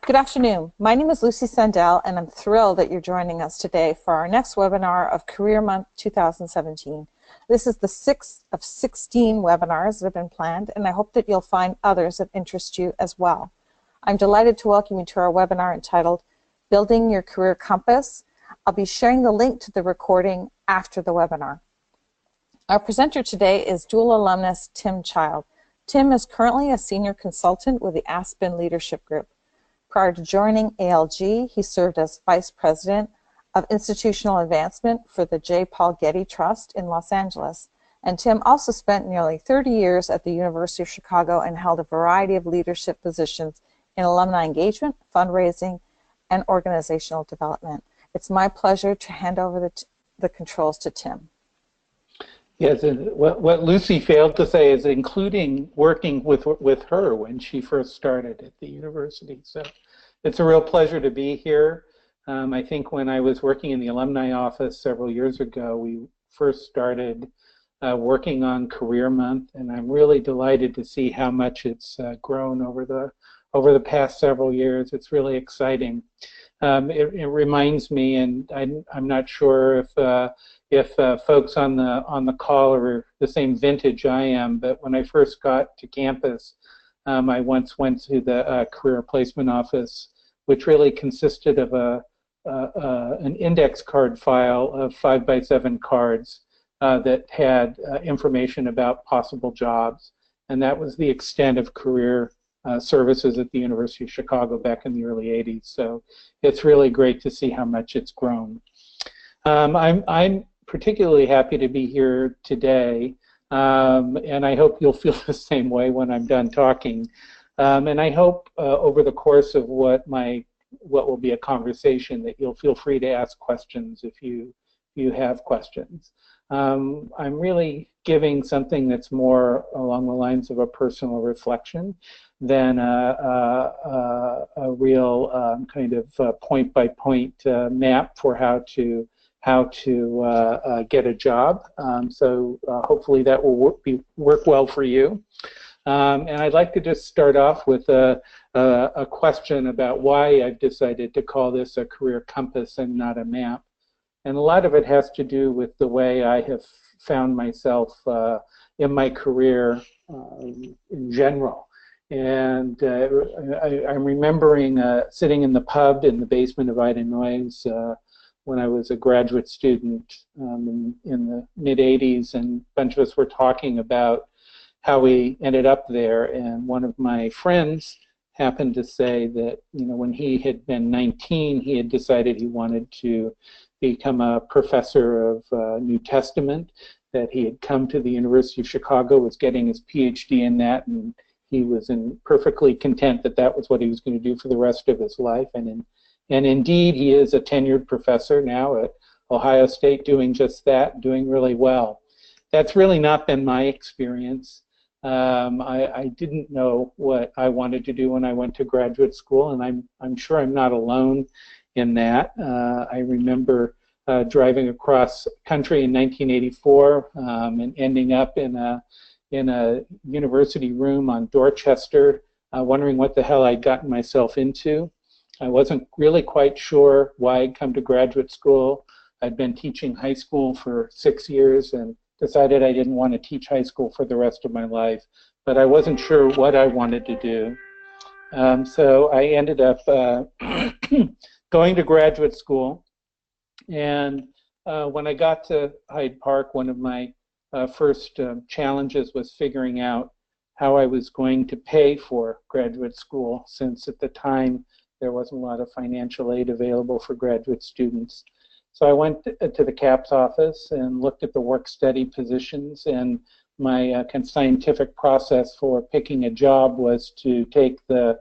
Good afternoon. My name is Lucy Sandell, and I'm thrilled that you're joining us today for our next webinar of Career Month 2017. This is the 6th of 16 webinars that have been planned, and I hope that you'll find others that interest you as well. I'm delighted to welcome you to our webinar entitled Building Your Career Compass. I'll be sharing the link to the recording after the webinar. Our presenter today is dual alumnus Tim Child. Tim is currently a senior consultant with the Aspen Leadership Group. Prior to joining ALG, he served as Vice President of Institutional Advancement for the J. Paul Getty Trust in Los Angeles. And Tim also spent nearly 30 years at the University of Chicago and held a variety of leadership positions in alumni engagement, fundraising, and organizational development. It's my pleasure to hand over the controls to Tim. Yes, and what Lucy failed to say is including working with her when she first started at the university. So it's a real pleasure to be here. I think when I was working in the alumni office several years ago, we first started working on Career Month, and I'm really delighted to see how much it's grown over the past several years. It's really exciting. It reminds me, and I'm not sure if folks on the call are the same vintage I am, but when I first got to campus, I once went to the career placement office, which really consisted of an index card file of 5x7 cards that had information about possible jobs, and that was the extent of career services at the University of Chicago back in the early 80s. So it's really great to see how much it's grown. I'm particularly happy to be here today, and I hope you'll feel the same way when I'm done talking. And I hope over the course of what will be a conversation that you'll feel free to ask questions if you have questions. I'm really giving something that's more along the lines of a personal reflection than a real kind of point-by-point map for how to get a job. So hopefully that will work well for you. And I'd like to just start off with a question about why I've decided to call this a career compass and not a map. And a lot of it has to do with the way I have found myself in my career in general. And I'm remembering sitting in the pub in the basement of Ida Noyes when I was a graduate student in the mid-'80s, and a bunch of us were talking about how we ended up there. And one of my friends happened to say that, when he had been 19, he had decided he wanted to become a professor of New Testament, that he had come to the University of Chicago, was getting his PhD in that, and he was perfectly content that that was what he was going to do for the rest of his life. And indeed, he is a tenured professor now at Ohio State, doing just that, doing really well. That's really not been my experience. I didn't know what I wanted to do when I went to graduate school, and I'm sure I'm not alone in that. I remember driving across country in 1984 and ending up in a university room on Dorchester, wondering what the hell I'd gotten myself into. I wasn't really quite sure why I'd come to graduate school. I'd been teaching high school for 6 years and decided I didn't want to teach high school for the rest of my life, but I wasn't sure what I wanted to do. So I ended up going to graduate school, and when I got to Hyde Park, one of my first challenges was figuring out how I was going to pay for graduate school, since at the time there wasn't a lot of financial aid available for graduate students. So I went to the CAPS office and looked at the work-study positions, and my kind of scientific process for picking a job was to take the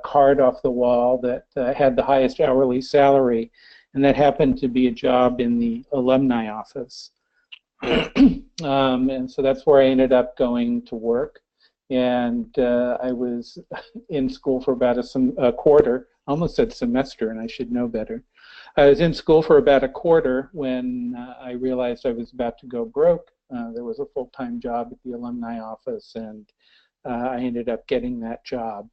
card off the wall that had the highest hourly salary, and that happened to be a job in the alumni office. And so that's where I ended up going to work. And I was in school for about a quarter. I almost said semester, and I should know better. I was in school for about a quarter when I realized I was about to go broke. There was a full-time job at the alumni office, and I ended up getting that job.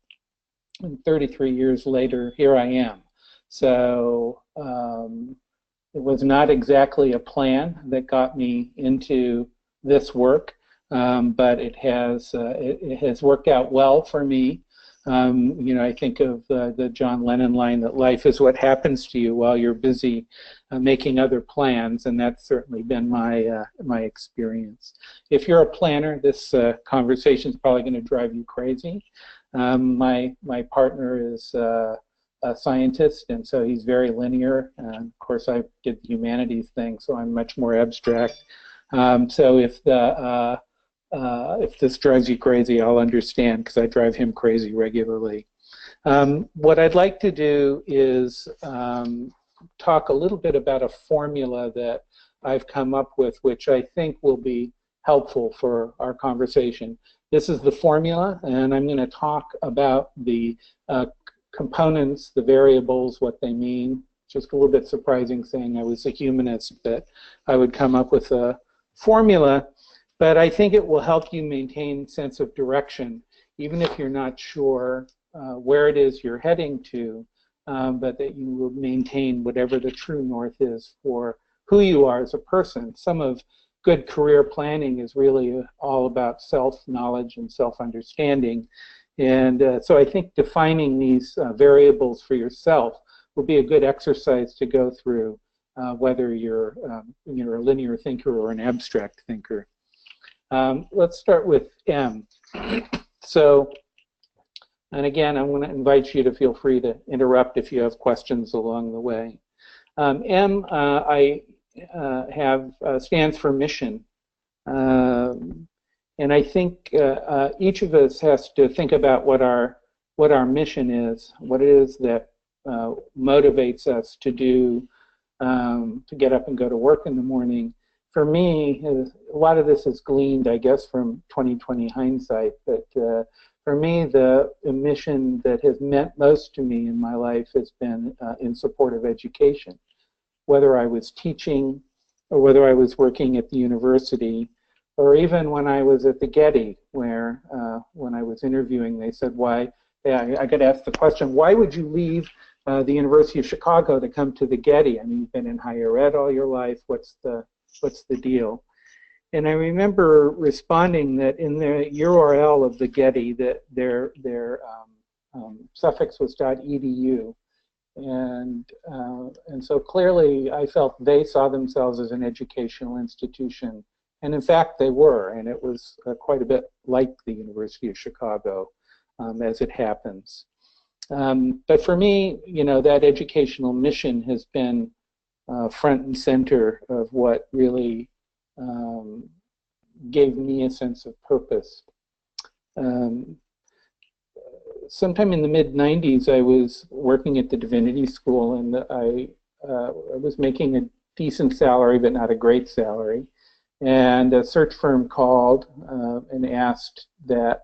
And 33 years later, here I am. So it was not exactly a plan that got me into this work, but it has worked out well for me. You know, I think of the John Lennon line that life is what happens to you while you're busy making other plans, and that's certainly been my experience. If you're a planner, this conversation is probably going to drive you crazy. My partner is a scientist, and so he's very linear. Of course, I did the humanities thing, so I'm much more abstract. So if this drives you crazy, I'll understand, because I drive him crazy regularly. What I'd like to do is talk a little bit about a formula that I've come up with, which I think will be helpful for our conversation. This is the formula, and I'm going to talk about the components, the variables, what they mean. Just a little bit surprising saying I was a humanist, that I would come up with a formula, but I think it will help you maintain sense of direction, even if you're not sure where it is you're heading to, but that you will maintain whatever the true north is for who you are as a person. Some of good career planning is really all about self-knowledge and self-understanding. And so I think defining these variables for yourself will be a good exercise to go through, whether you're a linear thinker or an abstract thinker. Let's start with M. So, and again, I want to invite you to feel free to interrupt if you have questions along the way. M, stands for mission. And I think each of us has to think about what our mission is, what it is that motivates us to do, to get up and go to work in the morning. For me, a lot of this is gleaned, I guess, from 2020 hindsight, but for me, the mission that has meant most to me in my life has been in support of education. Whether I was teaching or whether I was working at the university, or even when I was at the Getty, where when I was interviewing, they said, why, I got asked the question, why would you leave the University of Chicago to come to the Getty? I mean, you've been in higher ed all your life, what's the deal? And I remember responding that in the URL of the Getty, that their suffix was .edu. And so clearly I felt they saw themselves as an educational institution. And in fact, they were, and it was quite a bit like the University of Chicago, as it happens. But for me, you know, that educational mission has been front and center of what really gave me a sense of purpose. Sometime in the mid-90s, I was working at the Divinity School, and I was making a decent salary, but not a great salary. And a search firm called and asked that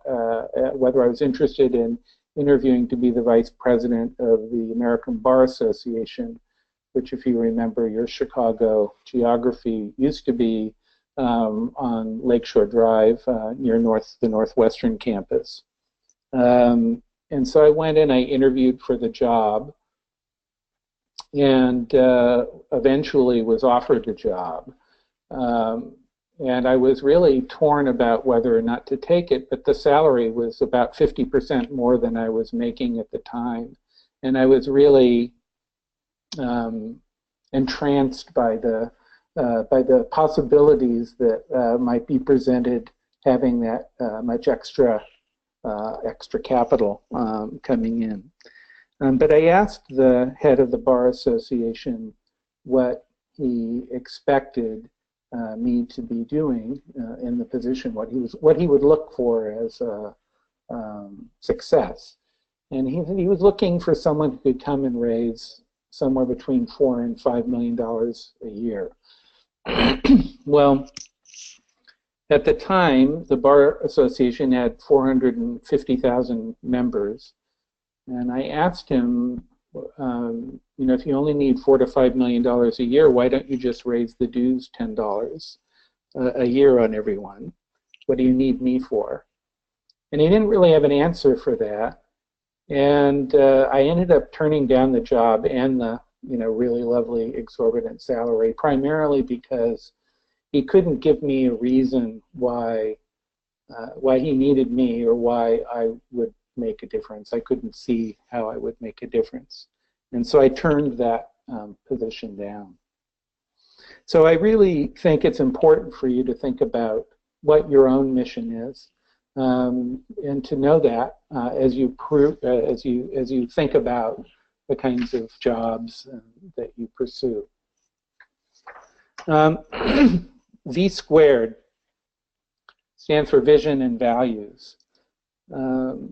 whether I was interested in interviewing to be the vice president of the American Bar Association, which, if you remember your Chicago geography, used to be on Lakeshore Drive near the Northwestern campus. And so I went and I interviewed for the job, and eventually was offered the job. And I was really torn about whether or not to take it, but the salary was about 50% more than I was making at the time. And I was really entranced by the possibilities that might be presented having that much extra capital coming in. But I asked the head of the Bar Association what he expected me to be doing in the position, what he would look for as success. And he was looking for someone who could come and raise somewhere between $4 and $5 million a year. Well, at the time, the Bar Association had 450,000 members, and I asked him, you know, if you only need $4 to $5 million a year, why don't you just raise the dues $10 a year on everyone? What do you need me for? And he didn't really have an answer for that. And I ended up turning down the job and the really lovely exorbitant salary, primarily because he couldn't give me a reason why he needed me or why I would make a difference. I couldn't see how I would make a difference. And so I turned that position down. So I really think it's important for you to think about what your own mission is, and to know that as you think about the kinds of jobs that you pursue. V squared stands for vision and values. The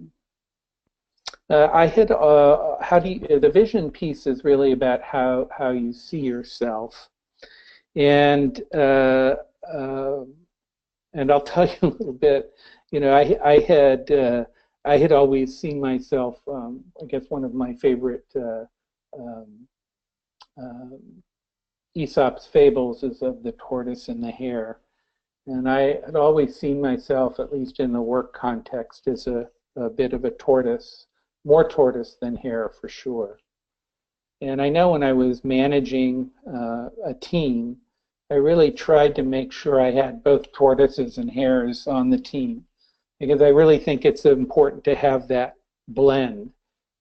vision piece is really about how you see yourself, and I'll tell you a little bit. I had always seen myself. I guess one of my favorite Aesop's fables is of the tortoise and the hare. And I had always seen myself, at least in the work context, as a bit of a tortoise, more tortoise than hare for sure. And I know when I was managing a team, I really tried to make sure I had both tortoises and hares on the team, because I really think it's important to have that blend.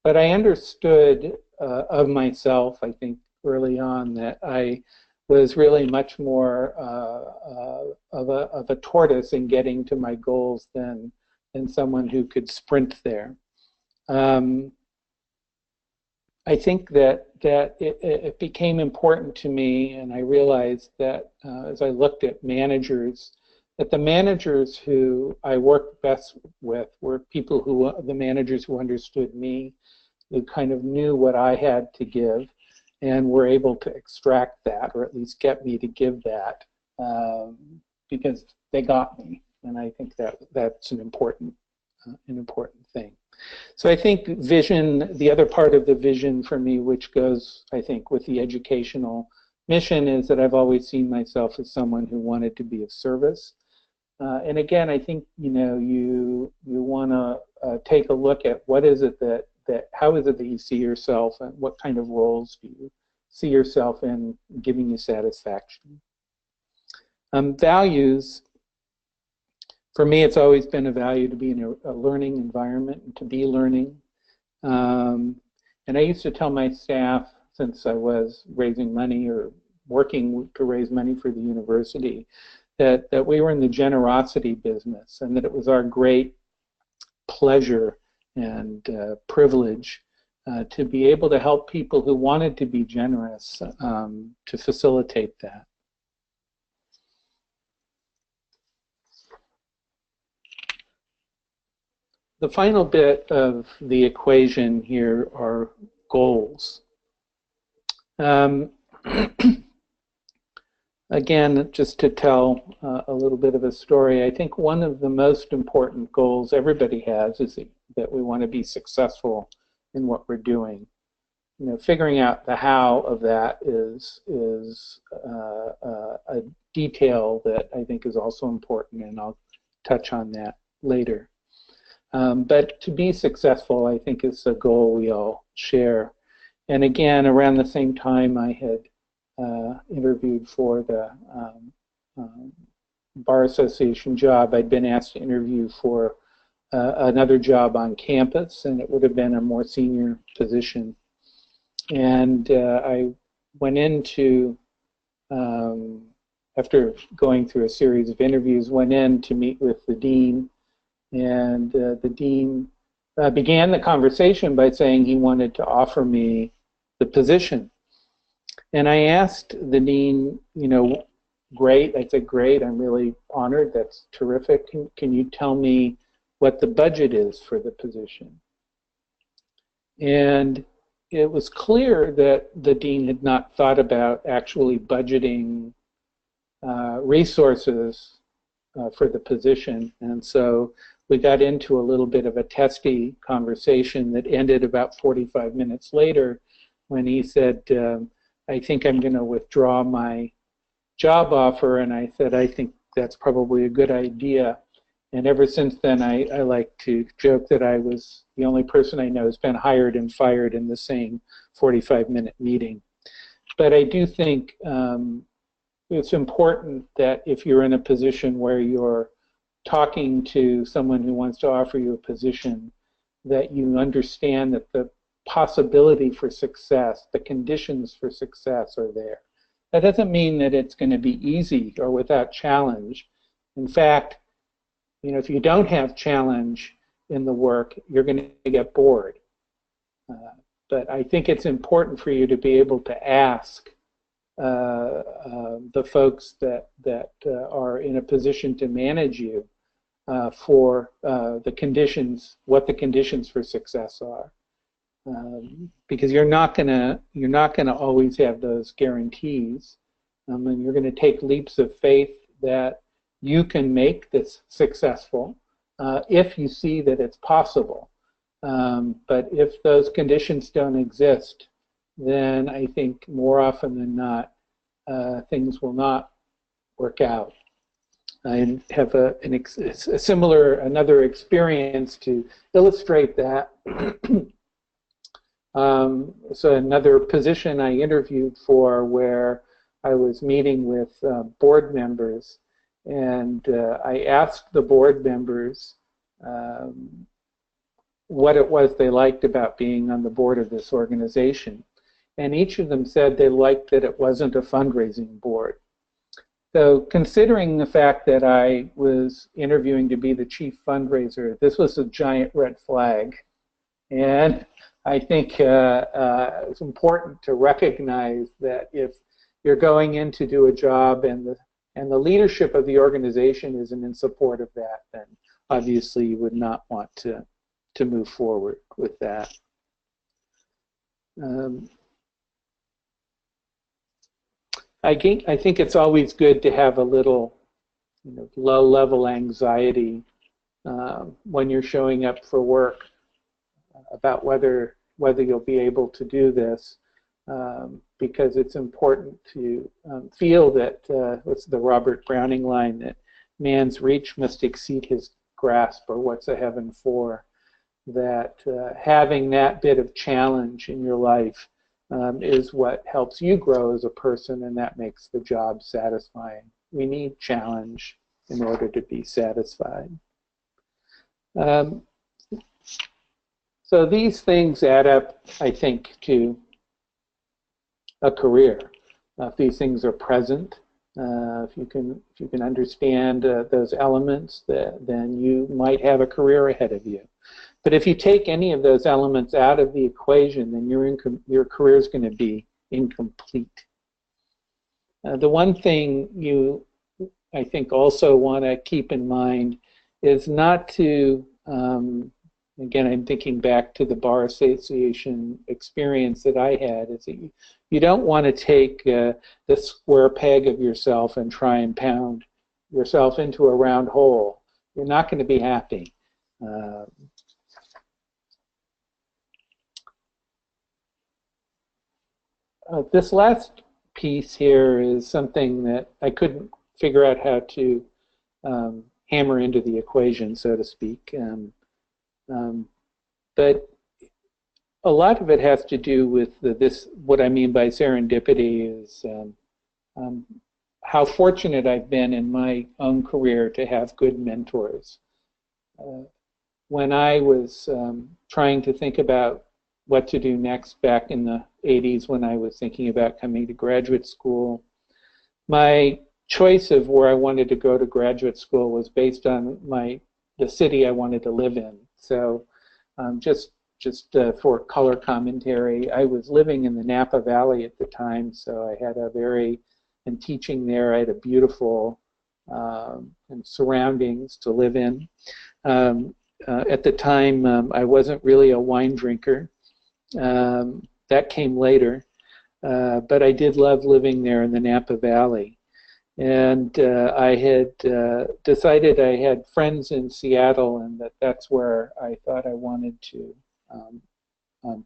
But I understood of myself, I think, early on, that I was really much more of a tortoise in getting to my goals than someone who could sprint there. I think that it became important to me, and I realized that as I looked at managers, that the managers who I worked best with were the managers who understood me, who kind of knew what I had to give, and were able to extract that, or at least get me to give that, because they got me, and I think that's an important thing. So I think vision, the other part of the vision for me, which goes, I think, with the educational mission, is that I've always seen myself as someone who wanted to be of service. And again, I think you want to take a look at what is it how is it that you see yourself, and what kind of roles do you see yourself in giving you satisfaction. Values, for me, it's always been a value to be in a learning environment and to be learning. And I used to tell my staff, since I was raising money or working to raise money for the university, that we were in the generosity business, and that it was our great pleasure and privilege to be able to help people who wanted to be generous, to facilitate that. The final bit of the equation here are goals. Again, just to tell a little bit of a story, I think one of the most important goals everybody has is that we want to be successful in what we're doing. Figuring out the how of that is a detail that I think is also important, and I'll touch on that later. But to be successful, I think, is a goal we all share. And again, around the same time, I had interviewed for the Bar Association job. I'd been asked to interview for another job on campus, and it would have been a more senior position. And I went into, after going through a series of interviews, went in to meet with the dean. And the dean began the conversation by saying he wanted to offer me the position. And I asked the dean, great. I said, great, I'm really honored. That's terrific. Can you tell me what the budget is for the position? And it was clear that the dean had not thought about actually budgeting resources for the position. And so we got into a little bit of a testy conversation that ended about 45 minutes later, when he said, I think I'm going to withdraw my job offer. And I said, I think that's probably a good idea. And ever since then, I like to joke that I was the only person I know who's been hired and fired in the same 45-minute meeting. But I do think it's important that if you're in a position where you're talking to someone who wants to offer you a position, that you understand that the possibility for success, the conditions for success are there. That doesn't mean that it's going to be easy or without challenge. In fact, you know, if you don't have challenge in the work, you're going to get bored. But I think it's important for you to be able to ask the folks that are in a position to manage you for the conditions, what the conditions for success are, because you're not gonna always have those guarantees, and you're going to take leaps of faith that you can make this successful if you see that it's possible. But if those conditions don't exist, then I think more often than not, things will not work out. I have another experience to illustrate that. So another position I interviewed for, where I was meeting with board members, and I asked the board members what it was they liked about being on the board of this organization. And each of them said they liked that it wasn't a fundraising board. So considering the fact that I was interviewing to be the chief fundraiser, this was a giant red flag. And I think it's important to recognize that if you're going in to do a job and the leadership of the organization isn't in support of that, then obviously you would not want to move forward with that. I think it's always good to have a little, low-level anxiety when you're showing up for work about whether you'll be able to do this, because it's important to feel that what's the Robert Browning line, that man's reach must exceed his grasp, or what's a heaven for? That having that bit of challenge in your life is what helps you grow as a person, and that makes the job satisfying. We need challenge in order to be satisfied. So these things add up, I think, to a career. If these things are present, if you can understand those elements, then you might have a career ahead of you. But if you take any of those elements out of the equation, then your career is going to be incomplete. The one thing you, I think, also want to keep in mind is not to, again, I'm thinking back to the Bar Association experience that I had, is that you don't want to take the square peg of yourself and try and pound yourself into a round hole. You're not going to be happy. This last piece here is something that I couldn't figure out how to hammer into the equation, so to speak. But a lot of it has to do with what I mean by serendipity is how fortunate I've been in my own career to have good mentors. When I was trying to think about what to do next back in the 80s, when I was thinking about coming to graduate school, my choice of where I wanted to go to graduate school was based on the city I wanted to live in. So just for color commentary, I was living in the Napa Valley at the time, so I had and teaching there, I had a beautiful surroundings to live in. At the time, I wasn't really a wine drinker. That came later, but I did love living there in the Napa Valley. And I had decided I had friends in Seattle, and that's where I thought I wanted to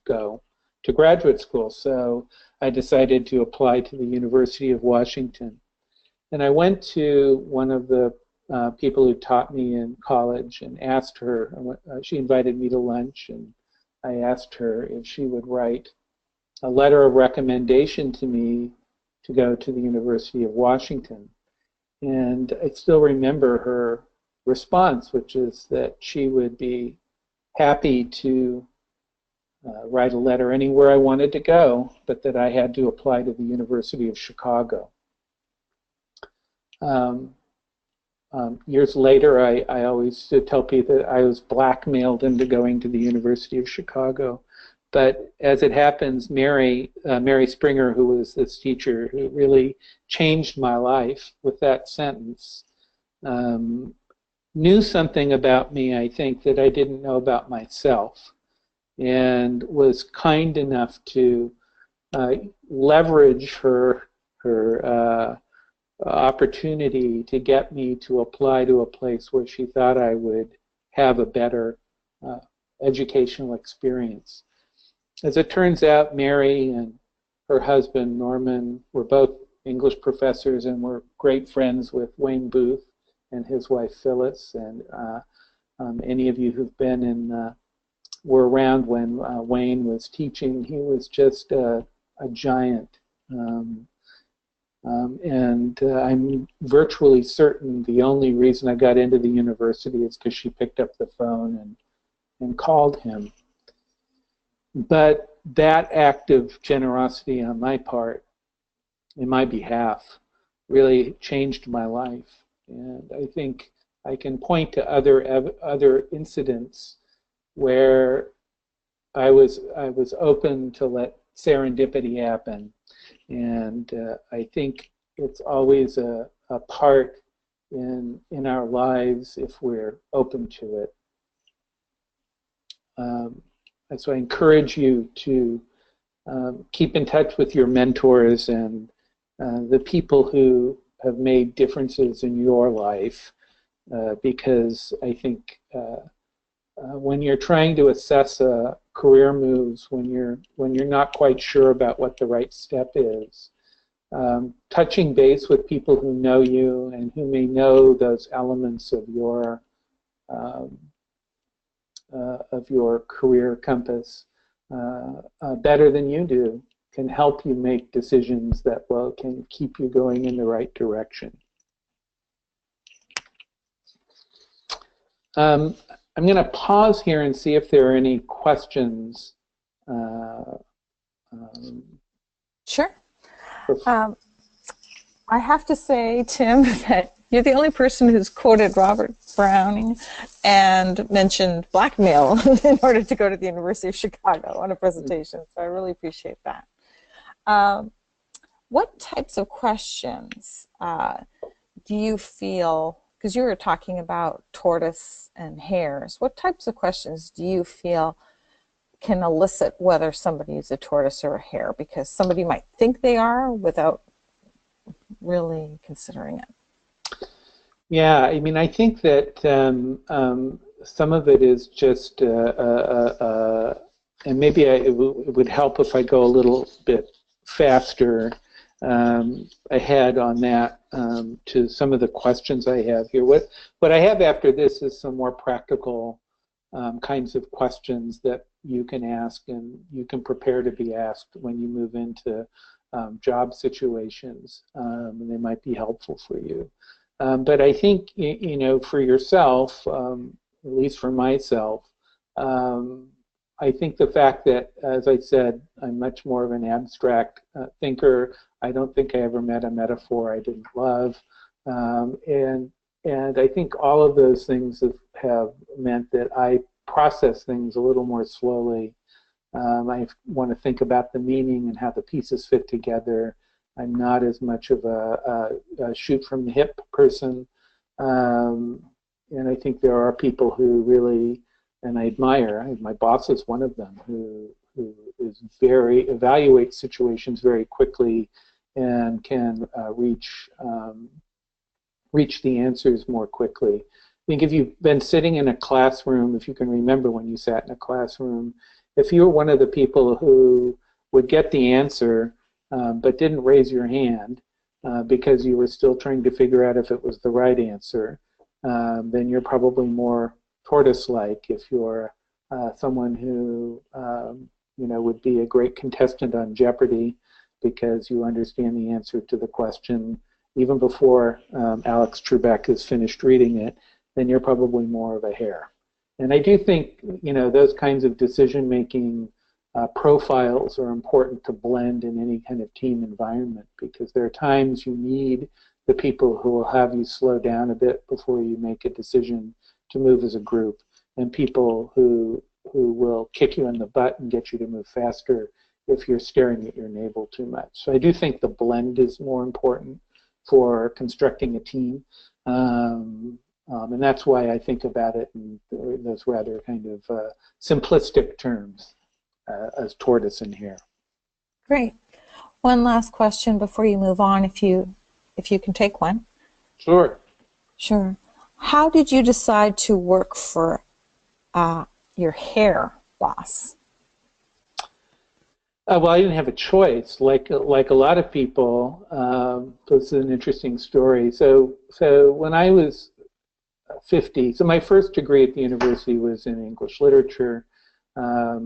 go to graduate school. So I decided to apply to the University of Washington. And I went to one of the people who taught me in college and asked her, she invited me to lunch, and I asked her if she would write a letter of recommendation to me to go to the University of Washington. And I still remember her response, which is that she would be happy to write a letter anywhere I wanted to go, but that I had to apply to the University of Chicago. Years later, I always tell people that I was blackmailed into going to the University of Chicago. But as it happens, Mary Springer, who was this teacher who really changed my life with that sentence, knew something about me, I think, that I didn't know about myself, and was kind enough to leverage her opportunity to get me to apply to a place where she thought I would have a better educational experience. As it turns out, Mary and her husband, Norman, were both English professors and were great friends with Wayne Booth and his wife Phyllis. And any of you who've been in, were around when Wayne was teaching, he was just a giant. I'm virtually certain the only reason I got into the university is because she picked up the phone and called him. But that act of generosity on my part, in my behalf, really changed my life. And I think I can point to other incidents where I was open to let serendipity happen. And I think it's always a part in our lives if we're open to it. So I encourage you to keep in touch with your mentors and the people who have made differences in your life, because I think when you're trying to assess career moves, when you're not quite sure about what the right step is, touching base with people who know you and who may know those elements of your career compass better than you do can help you make decisions that can keep you going in the right direction. I'm going to pause here and see if there are any questions. Sure. I have to say, Tim, that you're the only person who's quoted Robert Browning and mentioned blackmail in order to go to the University of Chicago on a presentation, so I really appreciate that. What types of questions do you feel, because you were talking about tortoise and hares, what types of questions do you feel can elicit whether somebody is a tortoise or a hare? Because somebody might think they are without really considering it. Yeah, I mean, I think that some of it is just, and maybe it would help if I go a little bit faster ahead on that to some of the questions I have here. What I have after this is some more practical kinds of questions that you can ask and you can prepare to be asked when you move into job situations, and they might be helpful for you. But I think, you know, for yourself, at least for myself, I think the fact that, as I said, I'm much more of an abstract thinker. I don't think I ever met a metaphor I didn't love. And I think all of those things have meant that I process things a little more slowly. I want to think about the meaning and how the pieces fit together. I'm not as much of a shoot from the hip person. And I think there are people who really, and I admire, my boss is one of them, who is evaluates situations very quickly and can reach the answers more quickly. I think if you've been sitting in a classroom, if you can remember when you sat in a classroom, if you were one of the people who would get the answer but didn't raise your hand because you were still trying to figure out if it was the right answer, then you're probably more Tortoise-like. If you're someone who would be a great contestant on Jeopardy because you understand the answer to the question even before Alex Trebek has finished reading it, then you're probably more of a Hare. And I do think those kinds of decision-making profiles are important to blend in any kind of team environment, because there are times you need the people who will have you slow down a bit before you make a decision to move as a group, and people who will kick you in the butt and get you to move faster if you're staring at your navel too much. So I do think the blend is more important for constructing a team. And that's why I think about it in those rather kind of simplistic terms as Tortoise and Hare. Great. One last question before you move on, if you can take one. Sure. Sure. How did you decide to work for your Hare boss? Well, I didn't have a choice. Like a lot of people, this is an interesting story. So when I was 50, so my first degree at the university was in English literature. I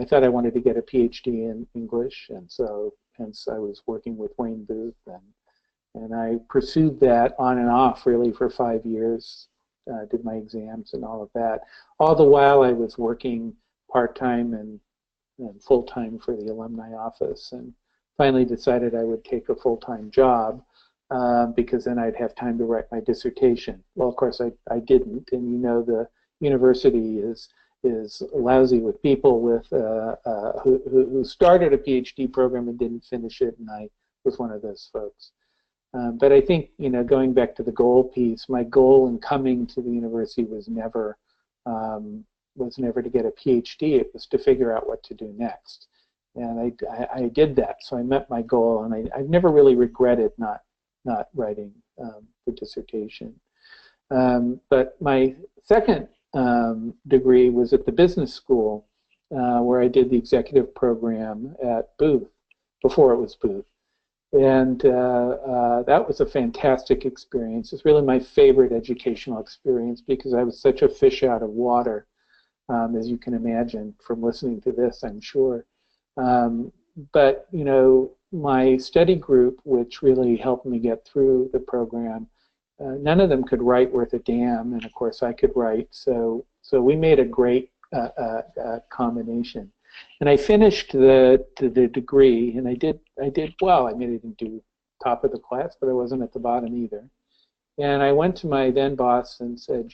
thought I wanted to get a PhD in English, and so hence I was working with Wayne Booth, and I pursued that on and off really for 5 years, did my exams and all of that. All the while I was working part-time and full-time for the alumni office, and finally decided I would take a full-time job because then I'd have time to write my dissertation. Well, of course I didn't, and the university is lousy with people with who started a PhD program and didn't finish it, and I was one of those folks. But I think going back to the goal piece, my goal in coming to the university was never to get a PhD. It was to figure out what to do next, and I did that. So I met my goal, and I've never really regretted not writing the dissertation. But my second degree was at the business school, where I did the executive program at Booth, before it was Booth. And that was a fantastic experience. It's really my favorite educational experience because I was such a fish out of water, as you can imagine from listening to this, I'm sure. But, my study group, which really helped me get through the program, none of them could write worth a damn, and of course I could write, so we made a great combination. And I finished the degree, and I did well. I mean, I didn't do top of the class, but I wasn't at the bottom either. And I went to my then boss and said,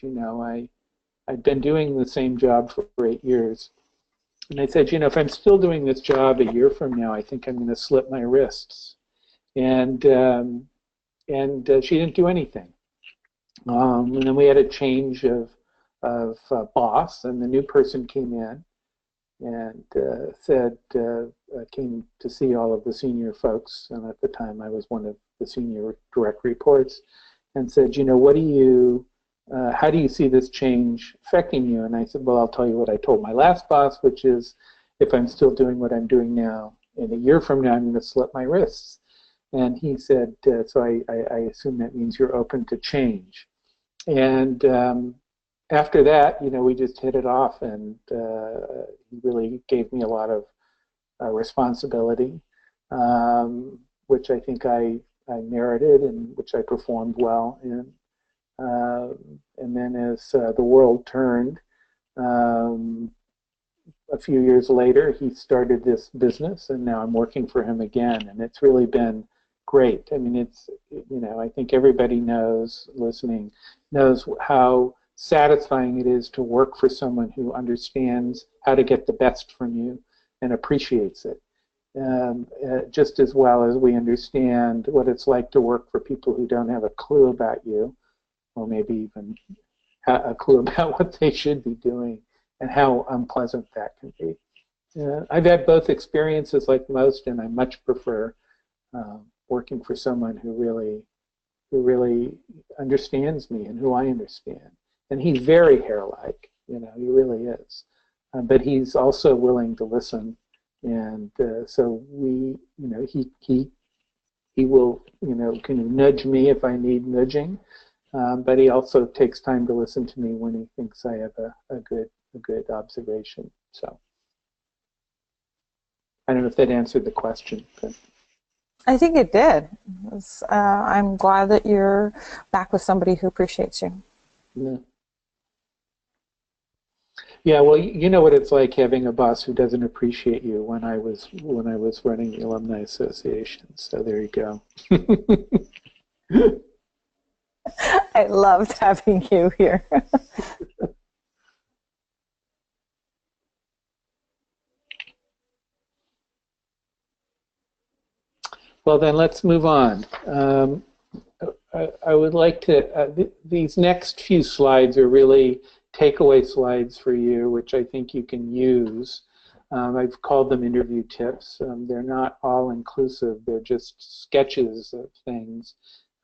I'd been doing the same job for 8 years. And I said, if I'm still doing this job a year from now, I think I'm going to slip my wrists. And she didn't do anything. And then we had a change of boss, and the new person came in and came to see all of the senior folks, and at the time I was one of the senior direct reports, and said, how do you see this change affecting you? And I said, well, I'll tell you what I told my last boss, which is, if I'm still doing what I'm doing now, in a year from now, I'm going to slip my wrists. And he said, so I assume that means you're open to change. And after that, we just hit it off, and he really gave me a lot of responsibility, which I think I merited and which I performed well in. And then as the world turned, a few years later, he started this business, and now I'm working for him again, and it's really been great. I mean, I think everybody listening knows how satisfying it is to work for someone who understands how to get the best from you and appreciates it, just as well as we understand what it's like to work for people who don't have a clue about you, or maybe even a clue about what they should be doing, and how unpleasant that can be. I've had both experiences like most, and I much prefer working for someone who really understands me and who I understand. And he's very Hare-like, he really is. But he's also willing to listen, and so he will, kind of nudge me if I need nudging. but he also takes time to listen to me when he thinks I have a good observation. So I don't know if that answered the question. But. I think it did. I'm glad that you're back with somebody who appreciates you. Yeah. Yeah, well, you know what it's like having a boss who doesn't appreciate you when I was running the Alumni Association. So there you go. I loved having you here. Well, then let's move on. I would like to, these next few slides are really takeaway slides for you, which I think you can use. I've called them interview tips. They're not all inclusive, they're just sketches of things.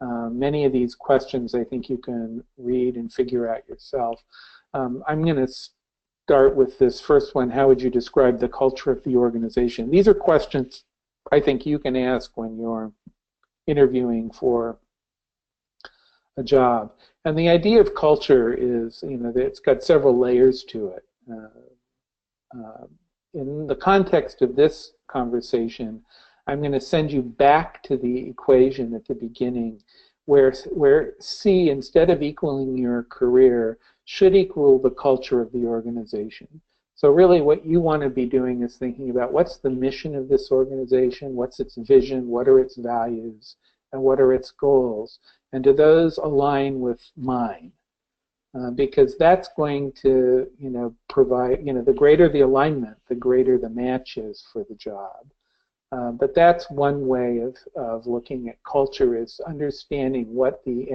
Many of these questions I think you can read and figure out yourself. I'm going to start with this first one. How would you describe the culture of the organization? These are questions I think you can ask when you're interviewing for a job. And the idea of culture is, it's got several layers to it. In the context of this conversation, I'm going to send you back to the equation at the beginning where C, instead of equaling your career, should equal the culture of the organization. So really what you want to be doing is thinking about what's the mission of this organization, what's its vision, what are its values, and what are its goals, and do those align with mine? Because that's going to, provide, the greater the alignment, the greater the match is for the job. But that's one way of looking at culture, is understanding what the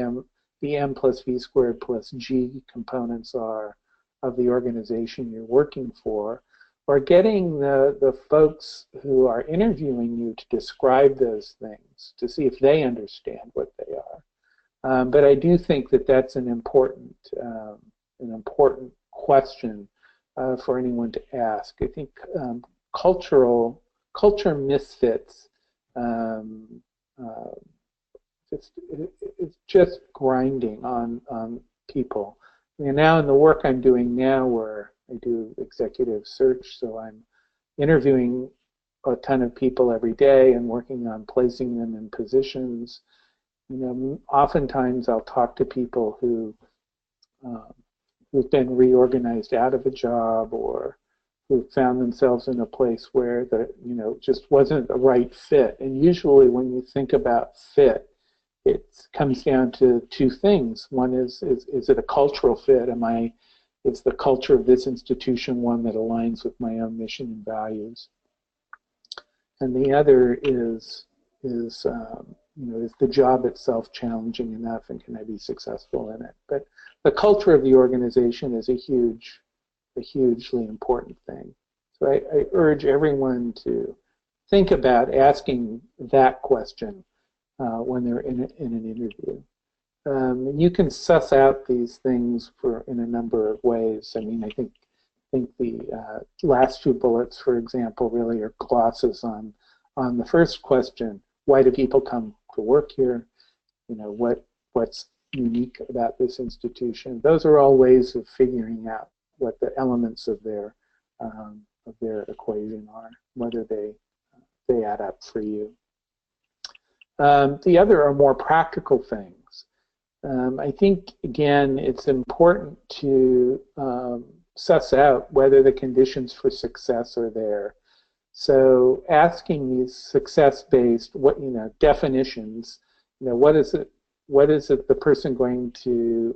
M plus V squared plus G components are of the organization you're working for, or getting the folks who are interviewing you to describe those things to see if they understand what they are. But I do think that that's an important question for anyone to ask. I think culture misfits. It's just grinding on people. Now in the work I'm doing now, where I do executive search, so I'm interviewing a ton of people every day and working on placing them in positions. Oftentimes I'll talk to people who've been reorganized out of a job, or who found themselves in a place where just wasn't the right fit. And usually when you think about fit, it comes down to two things. One is it a cultural fit? Is the culture of this institution one that aligns with my own mission and values? And the other is the job itself challenging enough, and can I be successful in it? But the culture of the organization is a hugely important thing. So I urge everyone to think about asking that question when they're in an interview. And you can suss out these things in a number of ways. I mean, I think the last two bullets, for example, really are glosses on the first question: why do people come to work here? What's unique about this institution? Those are all ways of figuring out what the elements of their equation are, whether they add up for you. The other are more practical things. I think, again, it's important to suss out whether the conditions for success are there. So asking these success-based definitions, what is it the person going to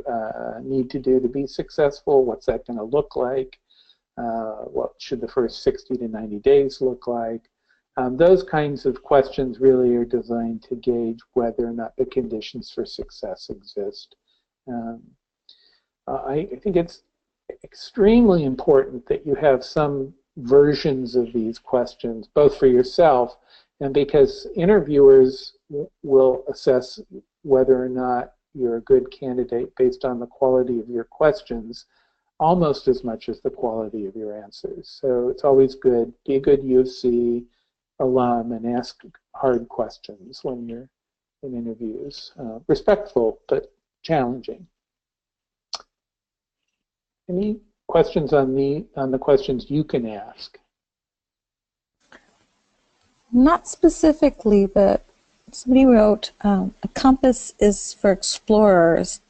need to do to be successful? What's that going to look like? What should the first 60 to 90 days look like? Those kinds of questions really are designed to gauge whether or not the conditions for success exist. I think it's extremely important that you have some versions of these questions, both for yourself and because interviewers will assess whether or not you're a good candidate based on the quality of your questions almost as much as the quality of your answers. So it's always good, be a good UC alum and ask hard questions when you're in interviews. Respectful, but challenging. Any questions on the questions you can ask? Not specifically, but somebody wrote, a compass is for explorers.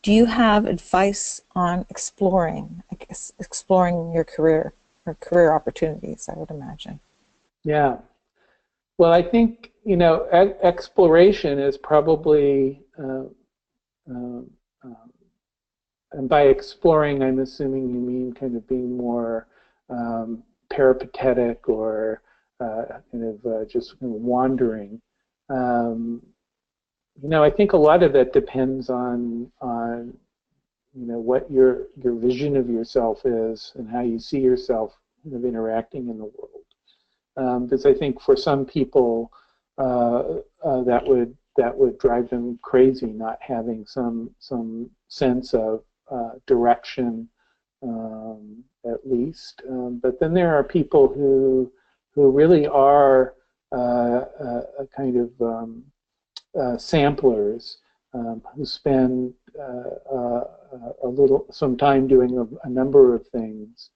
Do you have advice on exploring, I guess, exploring your career or career opportunities, I would imagine? Yeah. Well, I think, exploration is probably, and by exploring, I'm assuming you mean kind of being more peripatetic or just kind of wandering. I think a lot of that depends on what your vision of yourself is and how you see yourself kind of interacting in the world. Because I think for some people that would drive them crazy, not having some sense of direction, at least. But then there are people who really are kind of samplers who spend some time doing a number of things.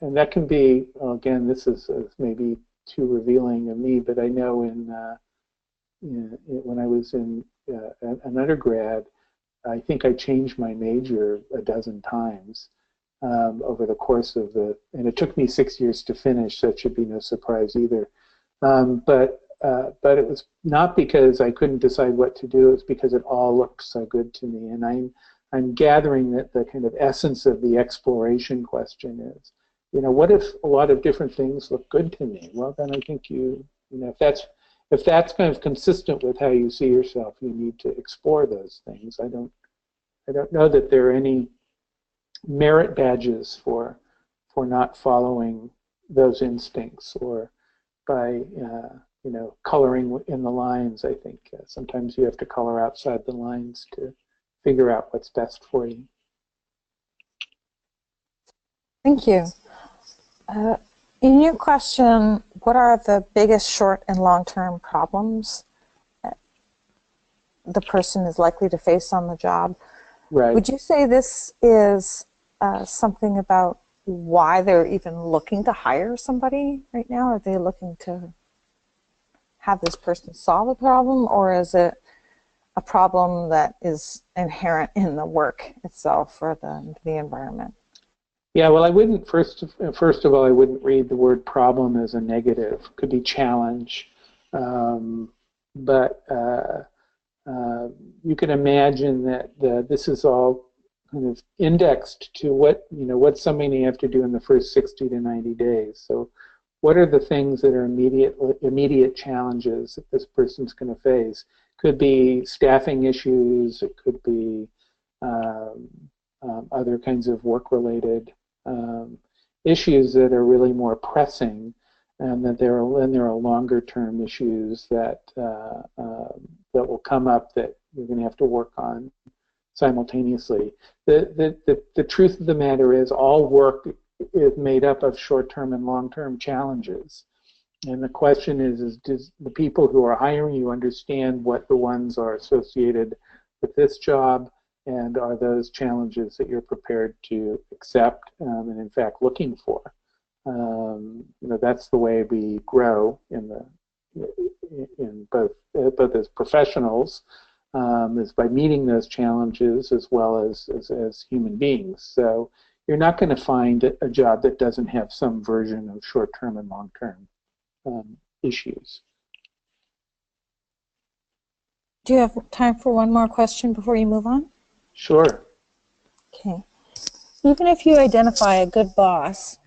And that can be, again, this is maybe too revealing of me, but I know when I was in an undergrad, I think I changed my major a dozen times over the course of and it took me 6 years to finish, so it should be no surprise either. But it was not because I couldn't decide what to do, it's because it all looked so good to me. And I'm gathering that the kind of essence of the exploration question is, what if a lot of different things look good to me? Well, then I think if that's kind of consistent with how you see yourself, you need to explore those things. I don't know that there are any merit badges for not following those instincts or by coloring in the lines. I think sometimes you have to color outside the lines to figure out what's best for you. Thank you. In your question, what are the biggest short and long-term problems the person is likely to face on the job? Right. Would you say this is something about why they're even looking to hire somebody right now? Are they looking to have this person solve a problem, or is it a problem that is inherent in the work itself or the environment? Yeah, well, I wouldn't, first of all, I wouldn't read the word problem as a negative. It could be challenge. But you can imagine that this is all kind of indexed to what somebody have to do in the first 60 to 90 days. So what are the things that are immediate challenges that this person's going to face? Could be staffing issues. It could be other kinds of work-related issues that are really more pressing, and that there are longer-term issues that will come up that you're going to have to work on simultaneously. The truth of the matter is, all work is made up of short-term and long-term challenges. And the question is does the people who are hiring you understand what the ones are associated with this job, and are those challenges that you're prepared to accept and in fact looking for? That's the way we grow in both as professionals, is by meeting those challenges as well as human beings. So you're not going to find a job that doesn't have some version of short-term and long-term issues. Do you have time for one more question before you move on? Sure. Okay. Even if you identify a good boss,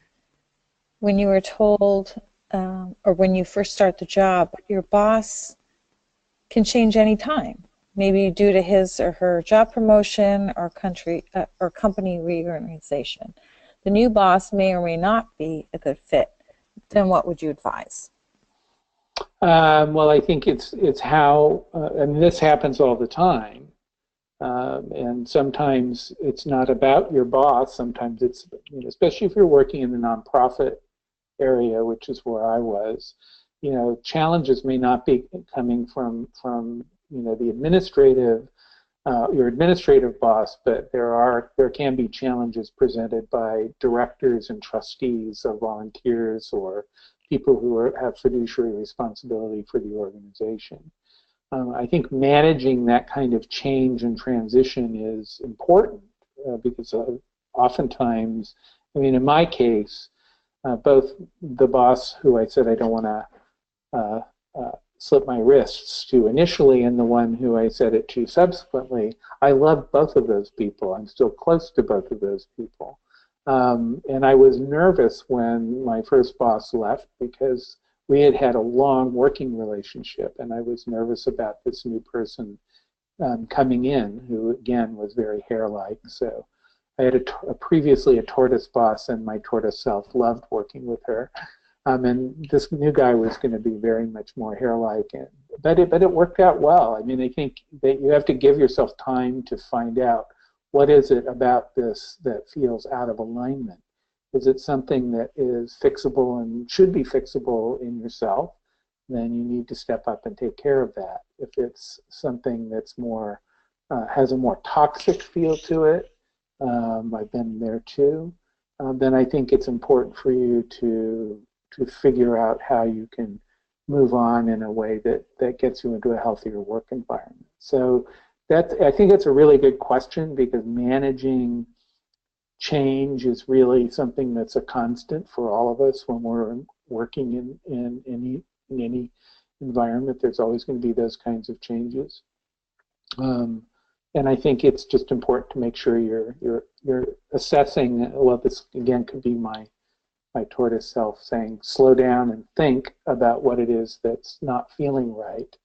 when you were told, or when you first start the job, your boss can change any time, maybe due to his or her job promotion or company reorganization. The new boss may or may not be a good fit. Then what would you advise? Well, I think it's how, and this happens all the time. And sometimes it's not about your boss. Sometimes it's, especially if you're working in the nonprofit area, which is where I was, challenges may not be coming from the administrative your administrative boss, but there can be challenges presented by directors and trustees of volunteers or people who have fiduciary responsibility for the organization. I think managing that kind of change and transition is important because oftentimes, I mean, in my case, both the boss who I said I don't want to slip my wrists to initially and the one who I said it to subsequently, I love both of those people. I'm still close to both of those people. And I was nervous when my first boss left because we had had a long working relationship, and I was nervous about this new person coming in, who again was very Hare-like. So I had previously a Tortoise boss, and my Tortoise self loved working with her. And this new guy was going to be very much more Hare-like, but it worked out well. I mean, I think that you have to give yourself time to find out what is it about this that feels out of alignment. Is it something that is fixable and should be fixable in yourself? Then you need to step up and take care of that. If it's something that's more has a more toxic feel to it, I've been there too. Then I think it's important for you to figure out how you can move on in a way that gets you into a healthier work environment. So I think it's a really good question, because managing change is really something that's a constant for all of us when we're working in any environment. There's always going to be those kinds of changes. And I think it's just important to make sure you're assessing. Well, this again could be my Tortoise self saying, slow down and think about what it is that's not feeling right,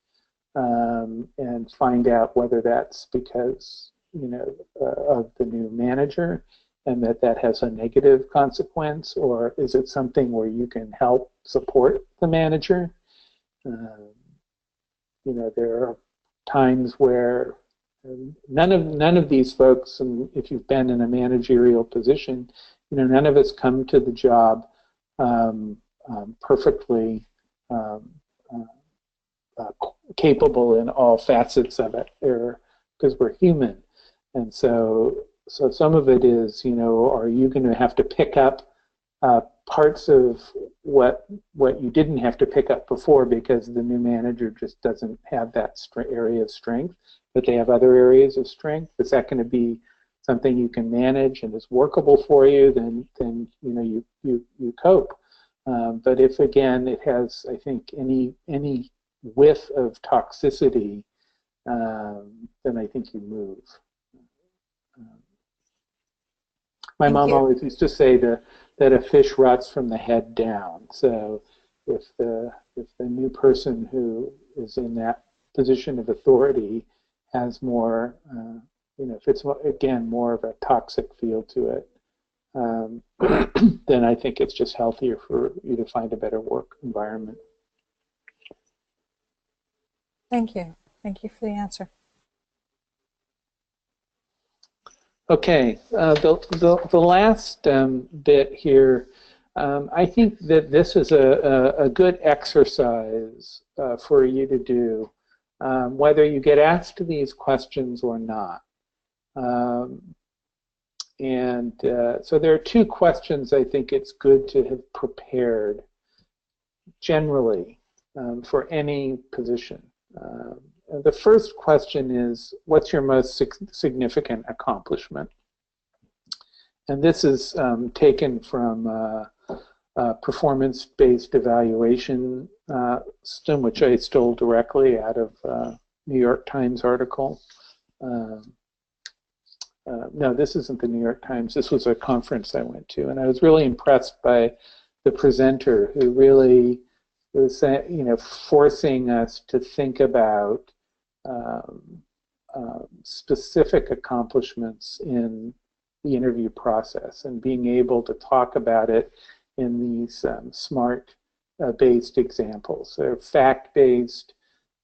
and find out whether that's because of the new manager and that has a negative consequence, or is it something where you can help support the manager? There are times where none of these folks, and if you've been in a managerial position, none of us come to the job perfectly capable in all facets of it, because we're human. And so some of it is, are you going to have to pick up parts of what you didn't have to pick up before because the new manager just doesn't have that area of strength, but they have other areas of strength? Is that going to be something you can manage and is workable for you? Then you cope. But if again it has, I think, any whiff of toxicity, then I think you move. My mom always used to say that a fish rots from the head down. So if the new person who is in that position of authority has more, if it's again more of a toxic feel to it, then I think it's just healthier for you to find a better work environment. Thank you. Thank you for the answer. Okay, the last bit here, I think that this is a good exercise for you to do, whether you get asked these questions or not. So there are two questions I think it's good to have prepared generally for any position. The first question is, what's your most significant accomplishment? And this is taken from a performance-based evaluation system, which I stole directly out of New York Times article. No, this isn't the New York Times. This was a conference I went to, and I was really impressed by the presenter, who really was, forcing us to think about specific accomplishments in the interview process and being able to talk about it in these SMART-based examples. They're fact-based.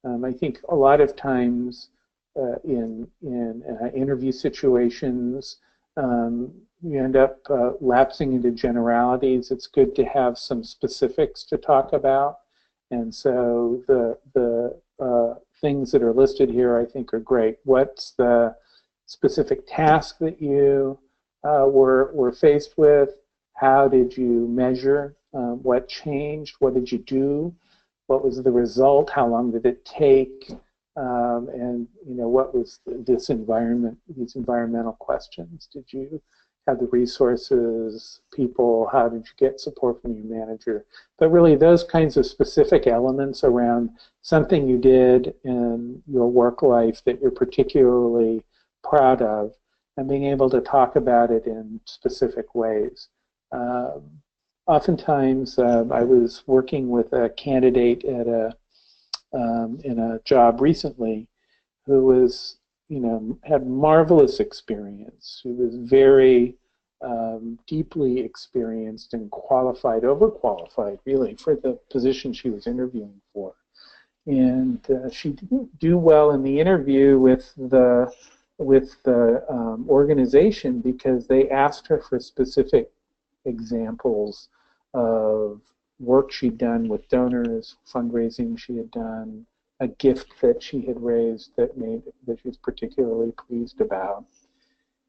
I think a lot of times in interview situations, you end up lapsing into generalities. It's good to have some specifics to talk about. And so the things that are listed here I think are great. What's the specific task that you were faced with? How did you measure? What changed? What did you do? What was the result? How long did it take? And what was this environment? These environmental questions. Did you have the resources, people? How did you get support from your manager? But really, those kinds of specific elements around something you did in your work life that you're particularly proud of, and being able to talk about it in specific ways. Oftentimes, I was working with a candidate at in a job recently who was, had marvelous experience, who was very deeply experienced and qualified, overqualified, really, for the position she was interviewing for. And she didn't do well in the interview with the organization because they asked her for specific examples of work she'd done with donors, fundraising she had done, a gift that she had raised that she was particularly pleased about.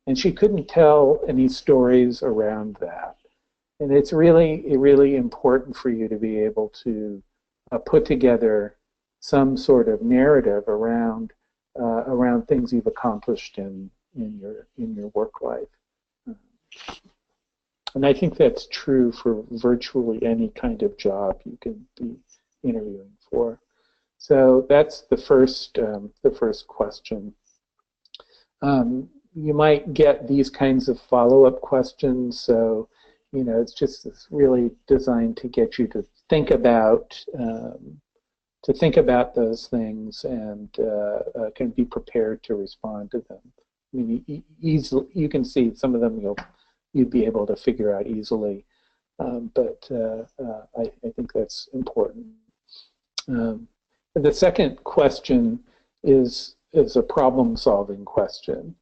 And she couldn't tell any stories around that. And it's really important for you to be able to put together some sort of narrative around things you've accomplished in your work life. And I think that's true for virtually any kind of job you can be interviewing for. So that's the first question. You might get these kinds of follow-up questions. So, it's just really designed to get you to think about those things and can be prepared to respond to them. I mean, easily you can see some of them you'd be able to figure out easily, but I think that's important. The second question is a problem-solving question,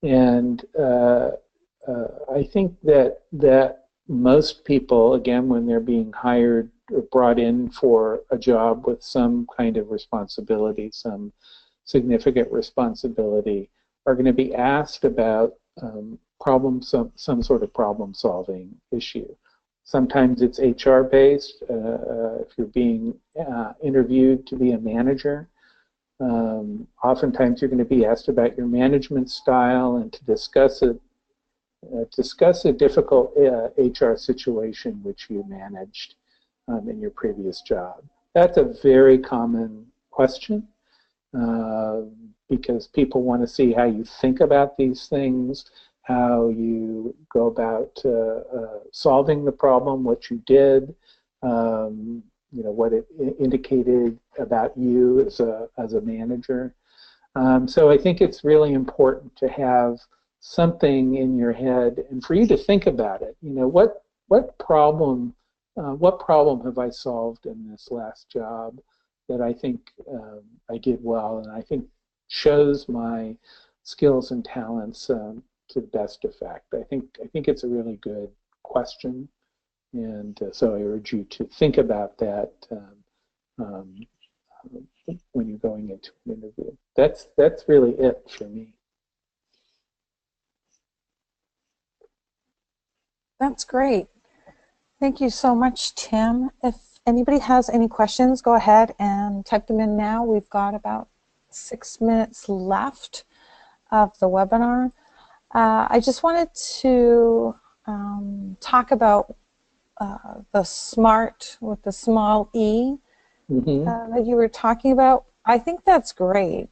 and I think that most people, again, when they're being hired or brought in for a job with some kind of responsibility, some significant responsibility, are going to be asked about some sort of problem-solving issue. Sometimes it's HR-based. If you're being interviewed to be a manager, oftentimes you're going to be asked about your management style and to discuss a difficult HR situation which you managed in your previous job. That's a very common question because people want to see how you think about these things, how you go about solving the problem, what you did, what it indicated about you as a manager. So I think it's really important to have something in your head and for you to think about it. What problem have I solved in this last job that I think I did well and I think shows my skills and talents to the best effect. I think it's a really good question, and so I urge you to think about that when you're going into an interview. That's really it for me. That's great. Thank you so much, Tim. If anybody has any questions, go ahead and type them in now. We've got about 6 minutes left of the webinar. I just wanted to talk about the SMART with the small e that you were talking about. I think that's great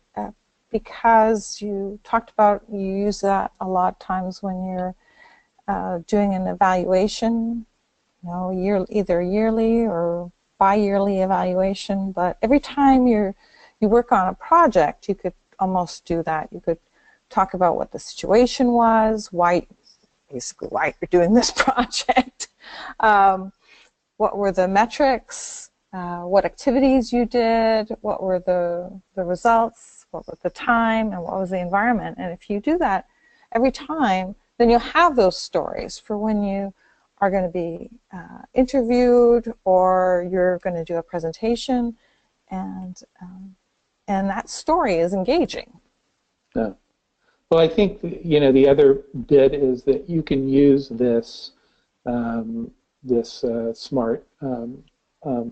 because you talked about you use that a lot of times when you're doing an evaluation, either yearly or bi-yearly evaluation. But every time you work on a project, you could almost do that. You could talk about what the situation was, basically why you're doing this project, what were the metrics, what activities you did, what were the results, what was the time, and what was the environment. And if you do that every time, then you'll have those stories for when you are going to be interviewed or you're going to do a presentation. And and that story is engaging. Yeah. Well, I think, you know, the other bit is that you can use this smart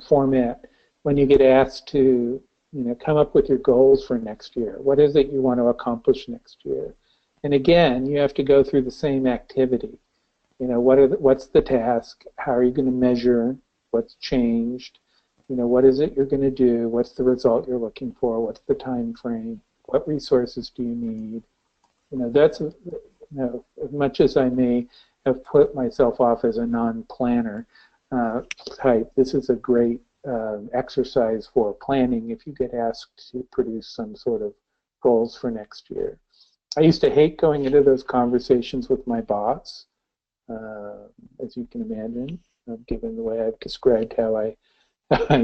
format when you get asked to, you know, come up with your goals for next year. What is it you want to accomplish next year? And again, you have to go through the same activity. You know, what's the task? How are you going to measure what's changed? You know, what is it you're going to do? What's the result you're looking for? What's the time frame? What resources do you need? You know, that's, you know, as much as I may have put myself off as a non-planner type, this is a great exercise for planning if you get asked to produce some sort of goals for next year. I used to hate going into those conversations with my boss, as you can imagine, given the way I've described how I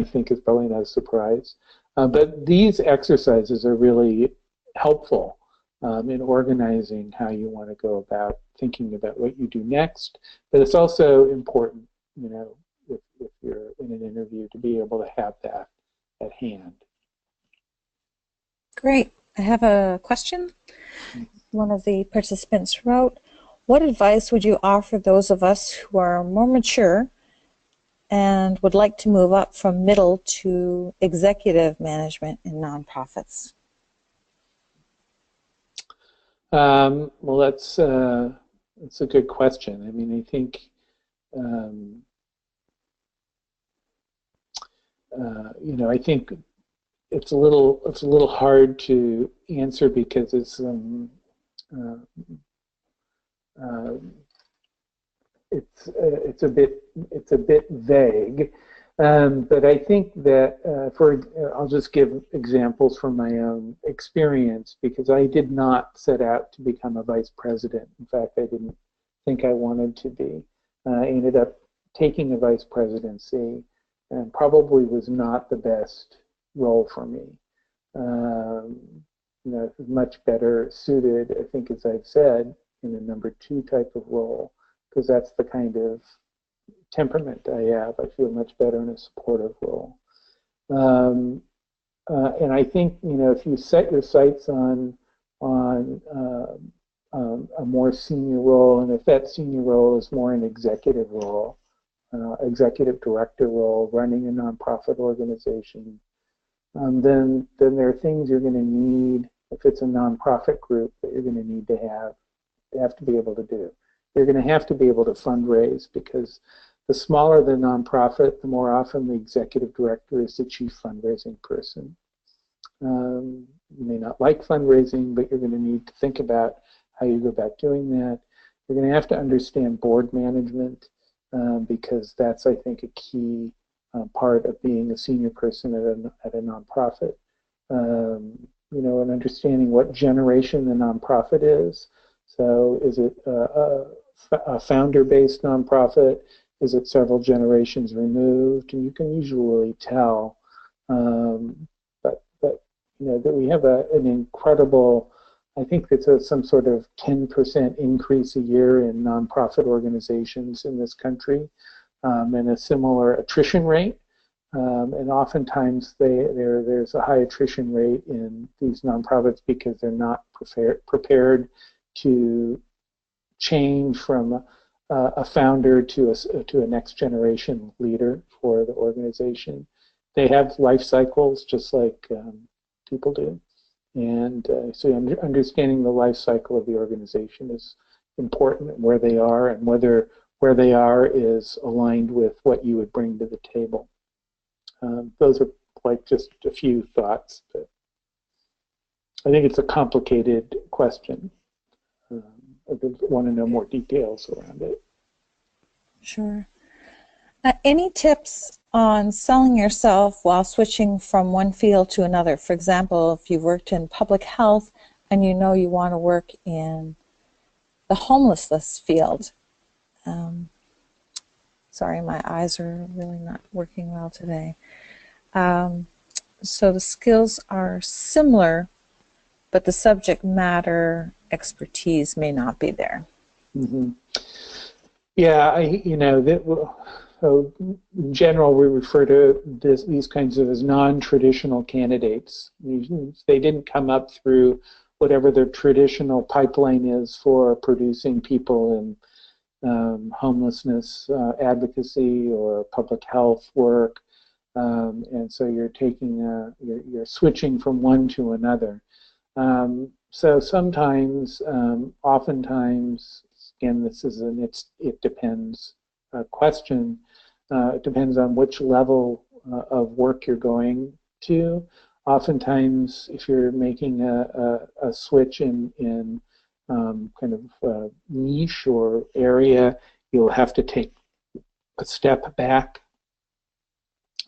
think is probably not a surprise. But these exercises are really helpful in organizing how you want to go about thinking about what you do next. But it's also important, you know, if you're in an interview, to be able to have that at hand. Great. I have a question. One of the participants wrote, what advice would you offer those of us who are more mature and would like to move up from middle to executive management in nonprofits? Well, that's a good question. I mean, I think you know, I think it's a little hard to answer because it's a bit vague. But I think that I'll just give examples from my own experience, because I did not set out to become a vice president. In fact, I didn't think I wanted to be. I ended up taking a vice presidency, and probably was not the best role for me. You know, much better suited, I think, as I've said, in a number 2 type of role, because that's the kind of temperament I have. I feel much better in a supportive role. And I think, you know, if you set your sights on a more senior role, and if that senior role is more an executive role, executive director role, running a nonprofit organization, then there are things you're going to need, if it's a nonprofit group, that you're going to need to have to be able to do. You're going to have to be able to fundraise, because the smaller the nonprofit, the more often the executive director is the chief fundraising person. You may not like fundraising, but you're going to need to think about how you go about doing that. You're going to have to understand board management, because that's, I think, a key part of being a senior person at a nonprofit. You know, and understanding what generation the nonprofit is. So is it a founder-based nonprofit? Is it several generations removed? And you can usually tell. But you know, that we have an incredible, I think it's some sort of 10% increase a year in nonprofit organizations in this country, and a similar attrition rate. And oftentimes there's a high attrition rate in these nonprofits because they're not prepared to change from a founder to a next generation leader for the organization. They have life cycles just like people do. And so understanding the life cycle of the organization is important, and where they are, and whether where they are is aligned with what you would bring to the table. Those are like just a few thoughts, but I think it's a complicated question. I want to know more details around it. Sure. Any tips on selling yourself while switching from one field to another? For example, if you've worked in public health and you know you want to work in the homelessness field. Sorry, my eyes are really not working well today. So the skills are similar, but the subject matter expertise may not be there. Mm-hmm. Yeah, you know, so in general, we refer to these kinds of as non-traditional candidates. They didn't come up through whatever the traditional pipeline is for producing people in homelessness advocacy or public health work, and so you're you're switching from one to another. So sometimes, oftentimes, again, this is it depends question. It depends on which level of work you're going to. Oftentimes, if you're making a switch in kind of niche or area, you'll have to take a step back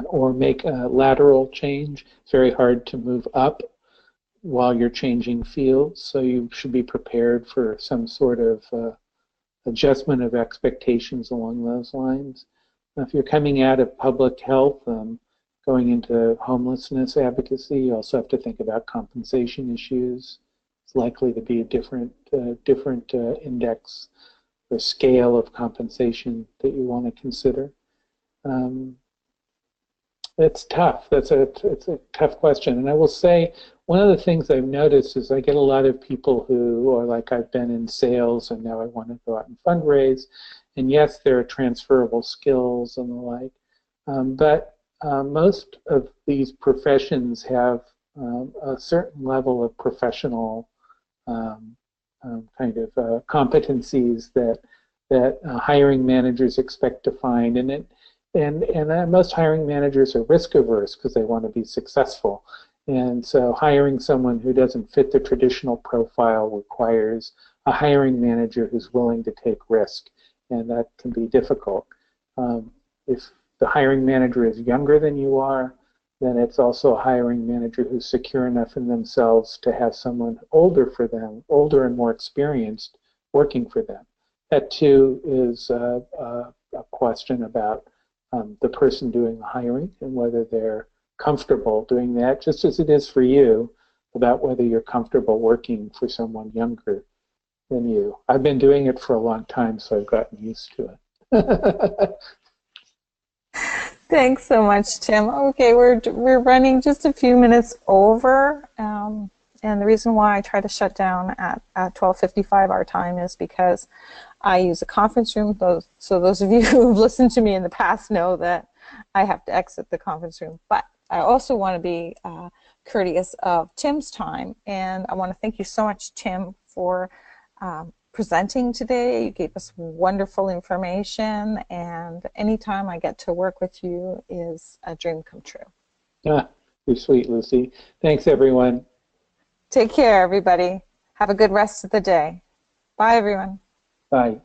or make a lateral change. It's very hard to move up while you're changing fields, so you should be prepared for some sort of adjustment of expectations along those lines. Now, if you're coming out of public health, going into homelessness advocacy, you also have to think about compensation issues. It's likely to be a different index or scale of compensation that you want to consider. It's tough. It's a tough question. And I will say, one of the things I've noticed is I get a lot of people who are like, I've been in sales and now I want to go out and fundraise. And yes, there are transferable skills and the like. But most of these professions have a certain level of professional kind of competencies that hiring managers expect to find. And most hiring managers are risk averse because they want to be successful. And so hiring someone who doesn't fit the traditional profile requires a hiring manager who's willing to take risk, and that can be difficult. If the hiring manager is younger than you are, then it's also a hiring manager who's secure enough in themselves to have someone older for them, older and more experienced, working for them. That too is a question about the person doing the hiring and whether they're comfortable doing that, just as it is for you, about whether you're comfortable working for someone younger than you. I've been doing it for a long time, so I've gotten used to it. Thanks so much, Tim. Okay, we're running just a few minutes over, and the reason why I try to shut down at 12:55 our time is because I use a conference room. So those of you who've listened to me in the past know that I have to exit the conference room. But I also want to be courteous of Tim's time, and I want to thank you so much, Tim, for presenting today. You gave us wonderful information, and anytime I get to work with you is a dream come true. Ah, you're sweet, Lucy. Thanks, everyone. Take care, everybody. Have a good rest of the day. Bye, everyone. Bye.